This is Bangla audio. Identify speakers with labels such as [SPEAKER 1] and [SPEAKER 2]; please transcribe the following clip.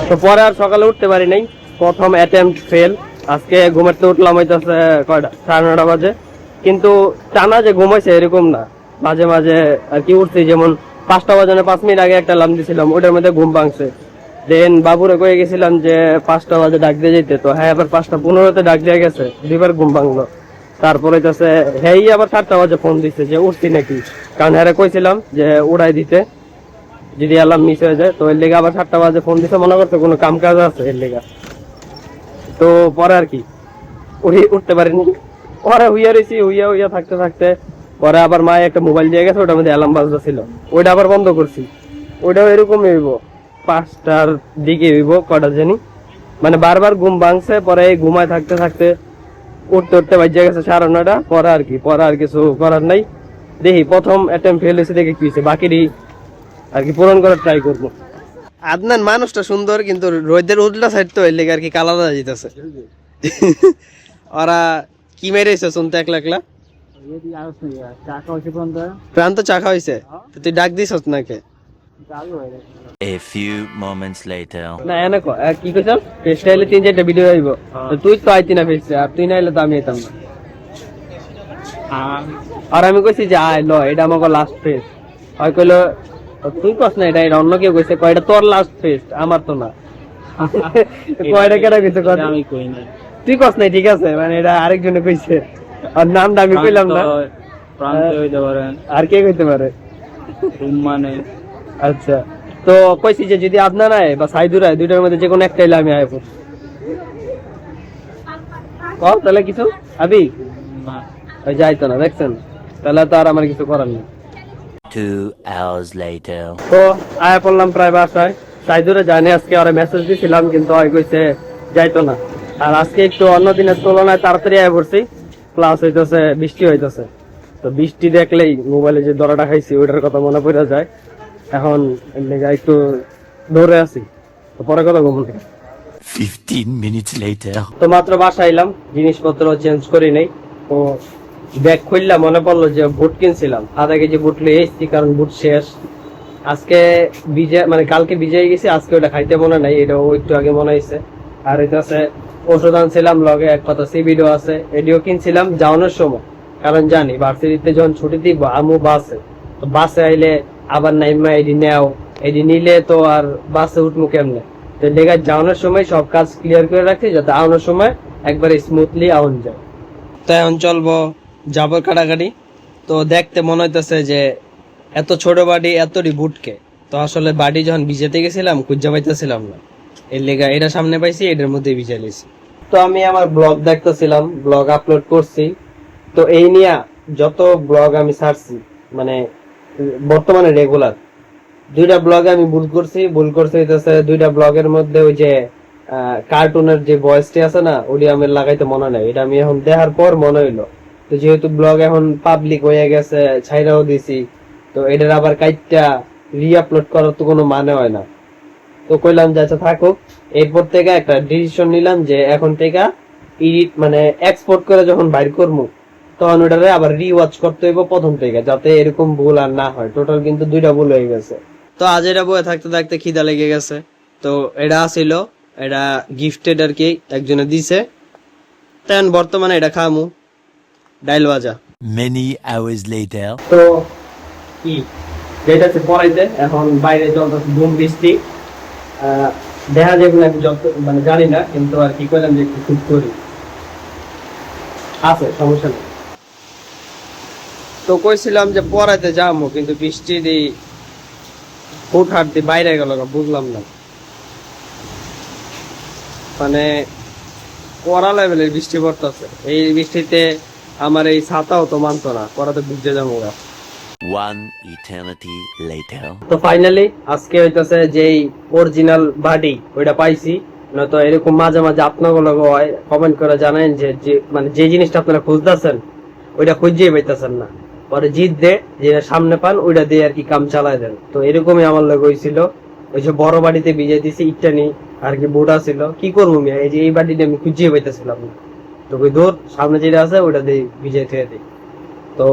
[SPEAKER 1] তো পরে আর সকালে উঠতে পারি নাই, প্রথম অ্যাটেম্পট ফেল। আজকে ঘুমাতে উঠলাম হইতেছে কয়টা, 9:30 বাজে। কিন্তু টানা যে ঘুমাইছে এরকম না, মাঝে মাঝে আর কি উঠছি। যেমন 5টা বাজানো 5 মিনিট আগে একটা অ্যালার্ম দিছিলাম, ওটার মধ্যে ঘুম ভাঙছে। দেন বাবুরে কয়ে গেছিলাম যে 5টা বাজে ডাক দিয়ে যেতে, তো হ্যাঁ আবার 5:15-তে ডাক দিয়ে গেছে, 2বার ঘুম ভাঙলো। তারপরে হইতেছে হ্যাঁ আবার 7টা বাজে ফোন দিচ্ছে যে উঠছি নাকি, কারণ হ্যাঁ কইছিলাম যে উড়াই দিতে যদি অ্যালার্ম মিস হয়ে যায়। তো এর লেগে আবার 7টা বাজে ফোন দিছে, মনে করছে কোনো কাম কাজ আছে এর লেগে। তো পরে আর কি উঠতে পারিনি, পরে হুইয়া রয়েছি, হুইয়া থাকতে থাকতে পরে আবার মায়ে একটা মোবাইল দিয়ে গেছে, ওটার মধ্যে অ্যালার্ম বাজতে ছিল, ওইটা আবার বন্ধ করছি। ওইটাও এরকমই হইব, 5টার দিকে হইব কটা জানি, মানে বারবার ঘুম ভাঙছে। পরে এই ঘুমায় থাকতে থাকতে উঠতে বাজে গেছে 9:30। পরে আর কিছু করার নাই। দেখি প্রথম অ্যাটেম্প ফেল হয়েছে, দেখে কি হয়েছে, বাকিরই আর কি পূরণ করার ট্রাই করবো। আদনান মানুষটা সুন্দর, কিন্তু রোদের উল্টা সাইড তো এর লেগে আর কি কালার যেতেছে। ওরা কি মেরেছে শুনতে একলা একলা প্রান্ত চা খাওয়াইছে, তুই ডাক দিস নাকি?
[SPEAKER 2] A few moments later.
[SPEAKER 1] না এনে কি কইছাল, ফেসটা এলে 3-4টা ভিডিও আইব, তুই তো আইতি না ফেসে, আর তুই না এলে তো আমি আইতাম না। আর আমি কইছি যে আয় ল, এটা আমাকে লাস্ট ফেস। হয় কইলো তুই কস না, এটা অন্য কেউ কইছে, কয়টা তোর লাস্ট ফেস, আমার তো না। কয়টা কেটা কইছে, আমি কই না, তুই কস নাই, ঠিক আছে, মানে এটা আরেকজনে কইছে, আর নামটা আমি কইলাম না। আর কে কইতে পারে? মানে আচ্ছা, তো কইছি যে যদি আদনান আয় বা সাইদুর আয়, দুইটার মধ্যে যে কোনো একটা এলে আমি আয় পড়ছি। তাহলে কিছু আবি ওই যাইতো না, দেখছেন, তাহলে তো আর আমার কিছু করার নেই।
[SPEAKER 2] 2 hours later.
[SPEAKER 1] তো আয় পড়লাম প্রায় বাসায়। সাইদুরে জানি আজকে ওরা মেসেজ দিছিলাম, কিন্তু ওই কইছে যাইতো না। আর আজকে একটু অন্য দিনের তুলনায় তাড়াতাড়ি আয় পড়ছি, প্লাস হইতেছে বৃষ্টি হইতেছে। তো বৃষ্টি দেখলেই মোবাইলে যে দরাটা খাইছি ওইটার কথা মনে পড়ে যায়। এখন একটু দৌড়ে আছি, তো পরে কথা ঘুমনে।
[SPEAKER 2] 15 minutes later.
[SPEAKER 1] তো মাত্র বাসায় এলাম, জিনিসপত্র চেঞ্জ করি নাই। তো ব্যাগ খুললাম, মনে পড়লো যে বুট কিনছিলাম, আধা কেজি বুট লিয়ে এসেছি, কারণ বুট শেষ। আজকে মানে কালকে বিজয় গেছি, আজকে ওটা খাইতে মনে নাই, এটা একটু আগে মনে হয়েছে। আর এটা আছে ওষুধ আনছিলাম, লগে এক কথা সিবিডিও আছে, এডিও কিনছিলাম যাওয়ানোর সময়, কারণ জানি ভার্সিটিতে যখন ছুটি দিব আমু বাসে, তো বাসে আইলে আবার নাইমা এডি নেও, এডি নিলে তো আর বাসে উঠবো কেমনে। তো লেগা যাওয়ানোর সময় সব কাজ ক্লিয়ার করে রাখছি, যাতে আওয়ানোর সময় একবার স্মুথলি আউন যায়। তো এখন চলবো যাবো কাটাকাটি। তো দেখতে মনে হইতেছে যে এত ছোট বাড়ি এতটি বুটকে, তো আসলে বাড়ি যখন ভিজাতে গেছিলাম খুঁজে পাইতেছিলাম না, এর লেগা এটা সামনে পাইছি, এটার মধ্যে ভিজা লিছি। তো আমি আমার ব্লগ দেখতেছিলাম, ব্লগ আপলোড করছি। তো এই নিয়ে যত ব্লগ আমি ছাড়ছি, মানে বর্তমানে রেগুলার 2টা ব্লগে আমি ভুল করছি হইতেছে 2টা ব্লগের মধ্যে ওই যে কার্টুনের যে ভয়েসটি আছে না, ওটি আমি লাগাইতে মনে নাই, এটা আমি এখন দেখার পর মনে হইলো। তো যেহেতু ব্লগ এখন পাবলিক হয়ে গেছে, ছাইরাও দিছি, তো এটার আবার কাইটটা রিআপলোড করার তো কোনো মানে হয় না। তো কইলাম যে আচ্ছা থাকুক, এরপর থেকে একটা ডিসিশন নিলাম যে এখন থেকে এডিট মানে এক্সপোর্ট করে যখন বাইর করবো, তখন ওটারে আবার রিওয়াচ করতে হইব প্রথম থেকে, যাতে এরকম ভুল আর না হয়। টোটাল কিন্তু 2টা ভুল হয়ে গেছে। তো আজ এটা বয়ে থাকতে থাকতে খিদা লেগে গেছে, তো এটা ছিল, এটা গিফটেড আর কি, একজনে দিছে। তেমন বর্তমানে এটা খামু, ডাইল ভাজা।
[SPEAKER 2] Many hours later.
[SPEAKER 1] তো কি যেটা পড়াইতে, এখন বাইরে চলতেছে ধুম বৃষ্টি, দেখা যাবে না যত, মানে জানি না, কিন্তু আর কি করলাম যে একটু খুব করি আছে, সমস্যা নেই। তো কইছিলাম যে পড়াইতে যাবো, কিন্তু বৃষ্টি দিয়ে ফুট হাঁটতে বাইরে গেল, বুঝলাম না, মানে পড়া লেভেলের বৃষ্টি পড়তেছে। এই বৃষ্টিতে আমার এই ছাতাও তো মানতো না, পড়াতে বুঝতে যাবো।
[SPEAKER 2] 1 eternity later.
[SPEAKER 1] তো ফাইনালি আজকে হইতাছে যেই অরিজিনাল বাডি ওইটা পাইছি। নয়তো এরকম মাঝে মাঝে আপনাগুলো হয়, কমেন্ট করে জানেন যে মানে যে জিনিসটা আপনারা খুঁজতেছেন ওইটা খুঁজেই পাইতেছেন না, পরে জিদ দে যেটা সামনে পান ওইটা দিয়ে আর কি কাম চালাই দেন। তো এরকমই আমার লোক হয়েছিল, ওই যে বড় বাড়িতে ভিজে দিছি ইটটানি আর কি বুড়া ছিল, কি করবো মিয়া, এই যে এই বাড়িটা আমি খুঁজিয়ে পাইতেছিলাম না। তো ওই দূর সামনে যেটা আছে ওইটা দিয়ে ভিজে থুয়ে দিই। তো